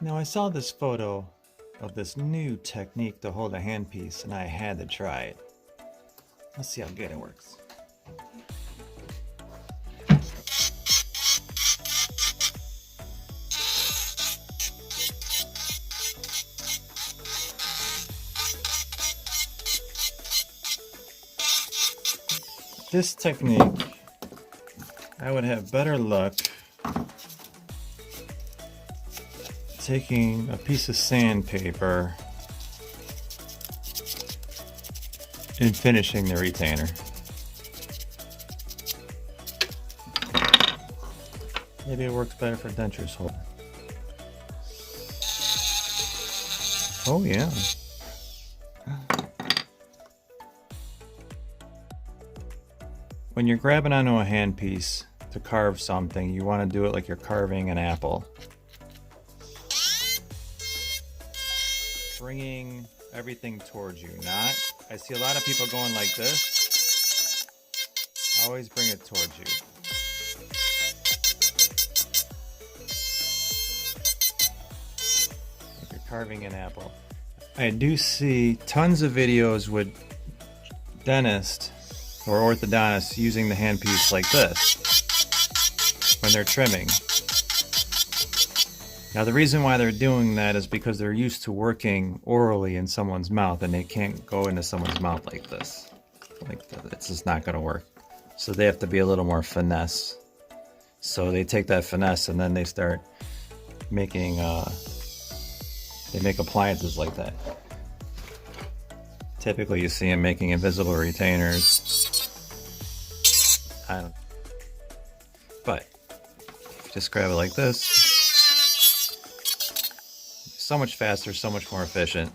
Now I saw this photo of this new technique to hold a handpiece and I had to try it. Let's see how good it works. This technique, I would have better luck taking a piece of sandpaper and finishing the retainer. Maybe it works better for dentures holder. Oh yeah. When you're grabbing onto a handpiece to carve something, you want to do it like you're carving an apple. Bringing everything towards you, not, I see a lot of people going like this. Always bring it towards you. Like you're carving an apple. I do see tons of videos with dentists or orthodontists using the handpiece like this when they're trimming. Now the reason why they're doing that is because they're used to working orally in someone's mouth and they can't go into someone's mouth like this. It's just not going to work. So they have to be a little more finesse. So they take that finesse and then they start making, they make appliances like that. Typically you see them making invisible retainers. I don't. But if you just grab it like this, so much faster, so much more efficient.